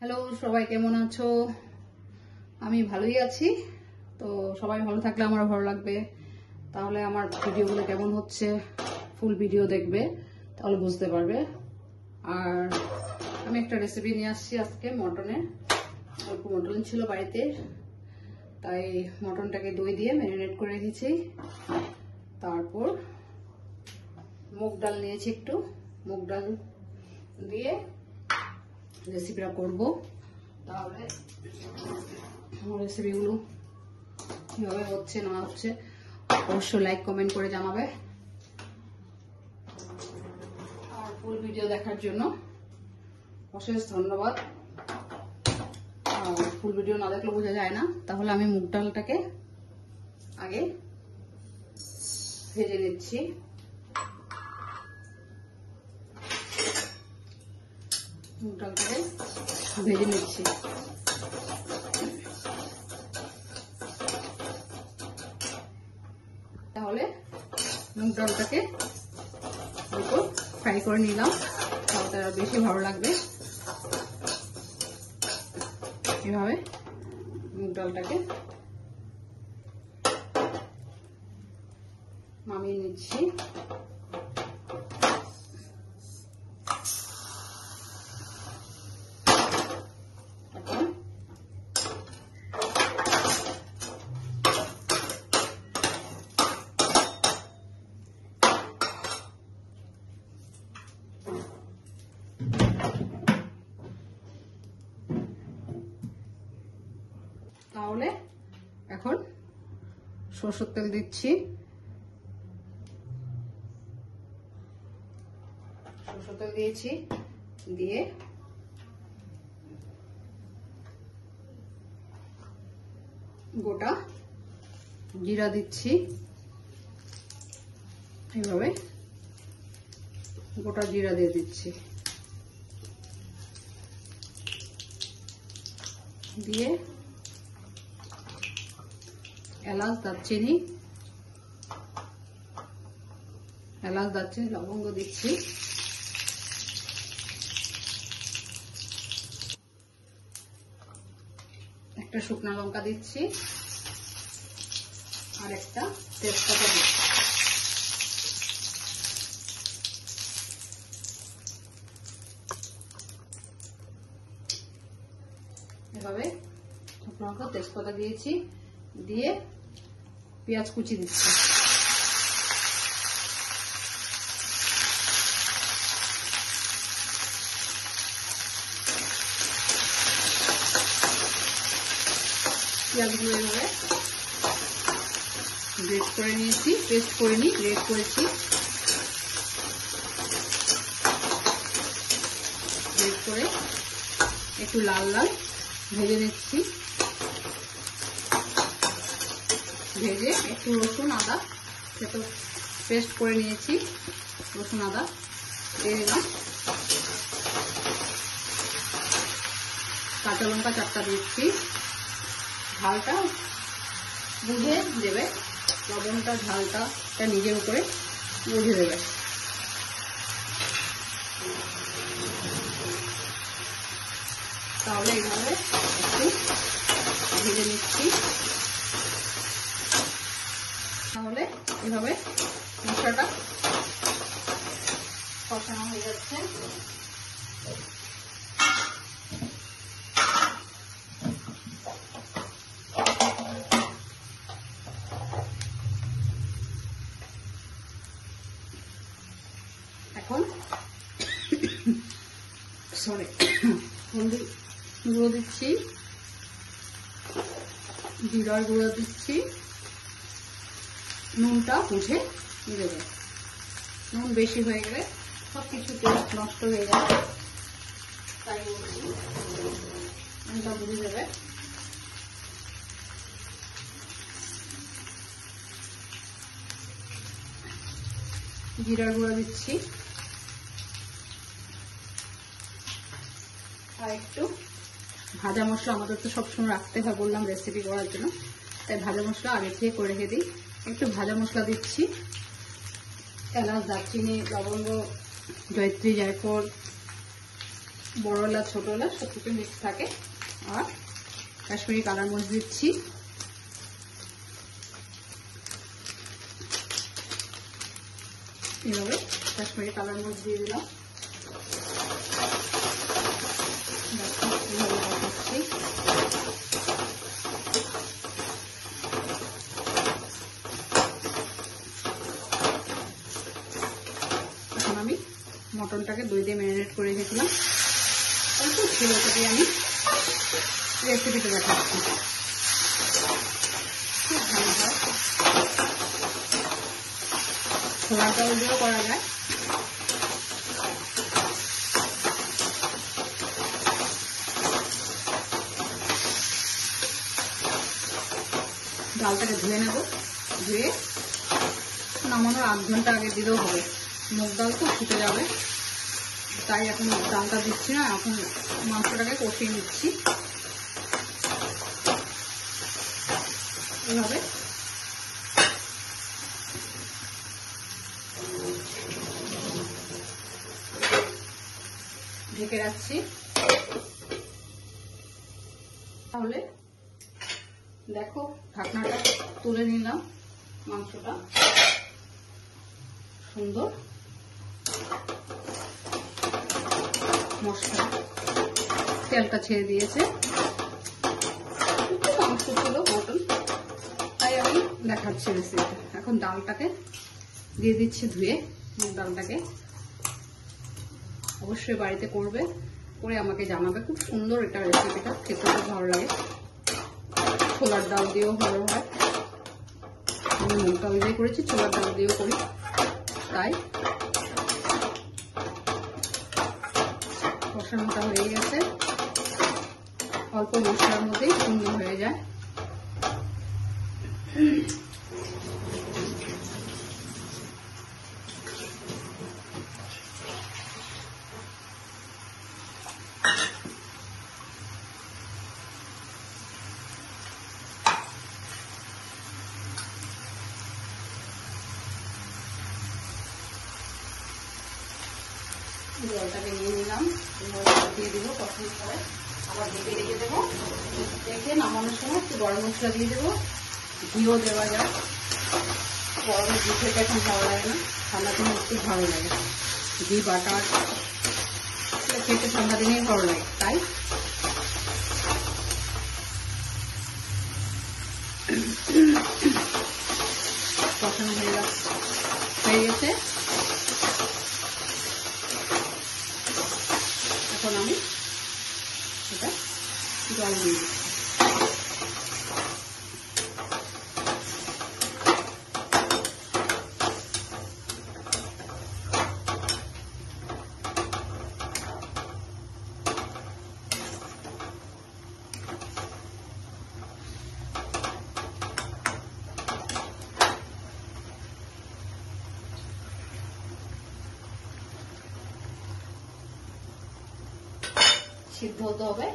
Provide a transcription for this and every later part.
Hello সবাই, কেমন আছো? আমি ভালোই আছি। তো সবাই ভালো থাকলে আমার ভালো লাগবে। তাহলে আমার ভিডিওগুলো কেমন হচ্ছে ফুল ভিডিও দেখবে, তাহলে বুঝতে পারবে। আর আমি একটা রেসিপি নিয়ে আসছি আজকে মটনের। অল্প মটন ছিল বাড়িতে, তাই মটনটাকে দই দিয়ে ম্যারিনেট করে রেখেছি। তারপর মুগ ডাল নিয়েছি, একটু মুগ ডাল দিয়ে রেসিপিটা করব। তাহলে আমার রেসিপিগুলো কিভাবে হচ্ছে না হচ্ছে অবশ্যই লাইক কমেন্ট করে জানাবে। আর ফুল ভিডিও দেখার জন্য অশেষ ধন্যবাদ। আর ফুল ভিডিও না দেখলে বোঝা যায় না। তাহলে আমি মুগ ডালটাকে আগে ভেজে নিচ্ছি। মুগ ডালটাকে ভেজে নিচ্ছি। তাহলে মুগ ডালটাকে একটু ফ্রাই করে নিলাম, তাহলে আর বেশি ভালো লাগবে। এভাবে মুগ ডালটাকে নামিয়ে নিচ্ছি। তাহলে এখন সরষের তেল দিচ্ছি। সরষের তেল দিয়েছি, দিয়ে গোটা জিরা দিচ্ছি। এইভাবে গোটা জিরা দিয়ে দিচ্ছি, দিয়ে এলাচ দারচিনি লবঙ্গ দিচ্ছি। একটা শুকনো লঙ্কা দিচ্ছি, আর একটা তেজপাতা দিচ্ছি। এভাবে শুকনো লঙ্কা তেজপাতা দিয়েছি, দিয়ে পেঁয়াজ কুচি দিচ্ছি। পেঁয়াজগুলো এভাবে গ্রেট করে নিয়েছি, পেস্ট করে নিই, গ্রেট করেছি। গ্রেট করে একটু লাল লাল ভেজে নিচ্ছি। ভেজে একটু রসুন আদা সেটা পেস্ট করে নিয়েছি, রসুন আদা দিয়ে দিলাম। কাঁচা লঙ্কা 4টা দিচ্ছি। ঝালটা বুঝে দেবে, লবণটা ঝালটা নিজের উপরে বুঝে দেবে। তাহলে এইভাবে একটু ভেজে নিচ্ছি। তাহলে এইভাবে মশলাটা কষানো হয়ে যাচ্ছে। এখন হলুদ গুঁড়ো দিচ্ছি, জিরার গুঁড়ো দিচ্ছি। নুনটা বুঝে দেবে, নুন বেশি হয়ে গেলে সবকিছু টেস্ট নষ্ট হয়ে যাবে, তাই নুনটা বুঝে দেবে। জিরার গুঁড়ো দিচ্ছি, আর একটু ভাজা মশলা আমাদের তো সবসময় রাখতে হয়, বললাম রেসিপি করার জন্য, তাই ভাজা মশলা আগে থেকে করে রেখে দিই। একটু ভাজা মশলা দিচ্ছি, এলাচ দারচিনি লবঙ্গ জয়ত্রী জায়ফল বড় এলাচ ছোট এলাচ সবকিছু মিক্স থাকে। আর কাশ্মীরি কালার মরিচ দিচ্ছি, এভাবে কাশ্মীরি কালার মরিচ দিয়ে দিলাম। এখন আমি মটনটাকে দই দিয়ে ম্যারিনেট করে রেখেছিলাম, অল্প ছিল ওটাকে আমি রেসিপিতে দেখাচ্ছি। খুব ভালো হয়, ছোলার ডাল দিয়েও করা যায়। ডালটাকে ধুয়ে নেব, ধুয়ে নামানোর 8 ঘন্টা আগে দিলেও হবে। মুগ ডাল তো ফুটে যাবে, তাই এখন ডালটা দিচ্ছি না, এখন মাংসটাকে কষিয়ে নিচ্ছি। এভাবে ঢেকে রাখছি। তাহলে দেখো ঢাকনাটা তুলে নিলাম, মাংসটা সুন্দর মশলা তেলটা ছেড়ে দিয়েছে। মাংস ছিল মটন, তাই আমি দেখাচ্ছি রেসিপিটা। এখন ডালটাকে দিয়ে দিচ্ছি ধুয়ে, ডালটাকে অবশ্যই বাড়িতে করবে, করে আমাকে জানাবে। খুব সুন্দর এটা রেসিপিটা, খেতে খুব ভালো লাগে। ছোলার ডাল দিয়েও ভালো হয়, আমি মুগ ডাল দিয়ে করেছি, ছোলার ডাল দিয়েও করি। তাই কষানোটা হয়ে গেছে, অল্প মশলার মধ্যেই সুন্দর হয়ে যায়। জলটাকে নিয়ে নিলাম, দিয়ে দেবো, কষানোর পরে আবার ঢেকে রেখে দেবো। রেখে নামানোর সময় একটু গরম মশলা দিয়ে দেবো, ঘিও দেওয়া যায়। গরমে ঘি খেতে এখন ভালো লাগে না, ঠান্ডা দিনে একটু ভালো লাগে। ঘি বাটার খেতে ঠান্ডা দিনেই ভালো লাগে, তাই কষানো হয়ে গেছে। এখন আমি এটা জল দিয়ে দিচ্ছি। সিদ্ধ হতে হবে,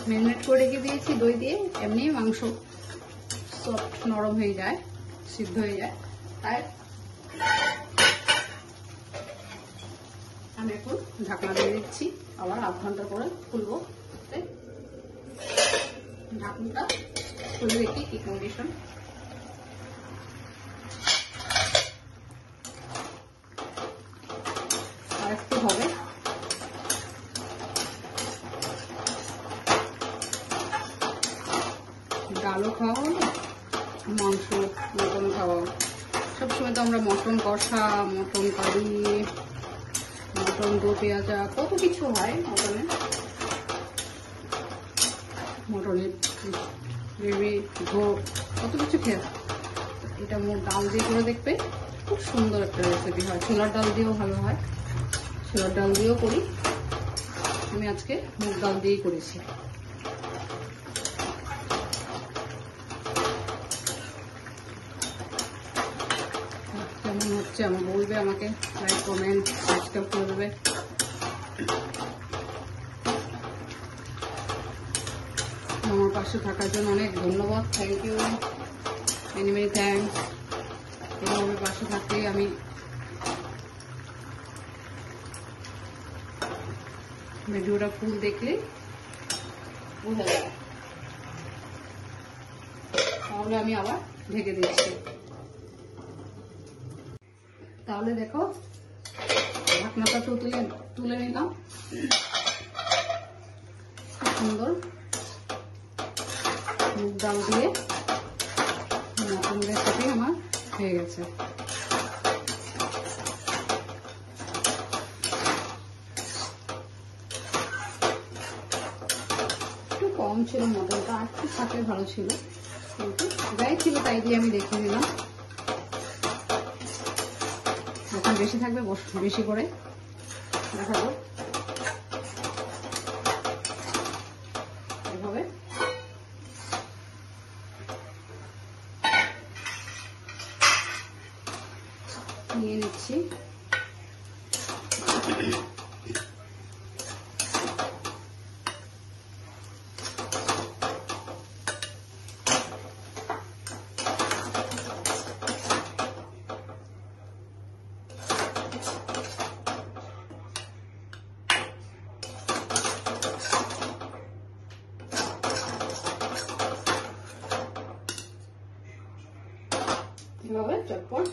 ম্যারিনেট করে রেখে দিয়েছি দই দিয়ে। এমনি মাংস সফট নরম হয়ে যায়, সিদ্ধ হয়ে যায়, তাই আমি এখন ঢাকনা দিয়ে দিচ্ছি। আবার 8 ঘন্টা পরে খুলবো। ঢাকনাটা খুলে দেখি কি কন্ডিশন। আর একটু হবে, ডালও খাওয়া হলো, মাংস মটন খাওয়া হলো। সবসময় তো আমরা মটন কষা, মটন কারি, মটন দো পেঁয়াজা, কত কিছু হয় মটনে, মটনের গ্রেভি, ভোগ, কত কিছু খেয়ে। এটা মোট ডাল দিয়ে করে দেখবে, খুব সুন্দর একটা রেসিপি হয়। ছোলার ডাল দিয়েও ভালো হয়, ছোলার ডাল দিয়েও করি। আমি আজকে মুগ ডাল দিয়েই করেছি। কেমন হচ্ছে আমার বলবে, আমাকে লাইক কমেন্ট সাবস্ক্রাইব করে দেবে। আমার পাশে থাকার জন্য অনেক ধন্যবাদ, thank you, many many thanks. এইভাবে পাশে থাকলেই আমি ভিডিওটা ফুল দেখলে বোঝা যায়। তাহলে আমি আবার ঢেকে দিচ্ছি। তাহলে দেখো ঢাকনাটা তো তুলে নিলাম। খুব সুন্দর মুগ ডাল দিয়ে মটন রেসিপি আমার হয়ে গেছে। একটু কম ছিল মটনটা, আর একটু থাকলে ভালো ছিল, কিন্তু যাই ছিল তাই দিয়ে আমি দেখিয়ে দিলাম। যখন বেশি থাকবে বেশি করে দেখাবো। এভাবে নিয়ে নিচ্ছি। এভাবে চটপট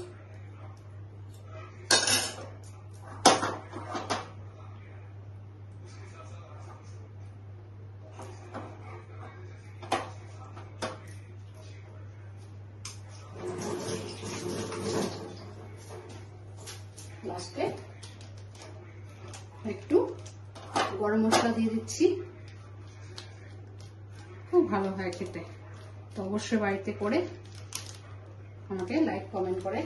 লাস্টে একটু গরম মশলা দিয়ে দিচ্ছি। খুব ভালো হয় খেতে। তো অবশ্যই বাড়িতে করে আমাকে লাইক কমেন্ট করে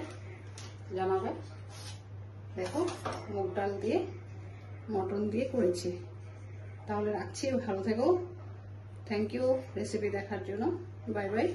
জানাবে। দেখো মুগ ডাল দিয়ে মটন দিয়ে করেছি। তাহলে রাখছি, ভালো থেকো। থ্যাংক ইউ রেসিপি দেখার জন্য। Bye bye.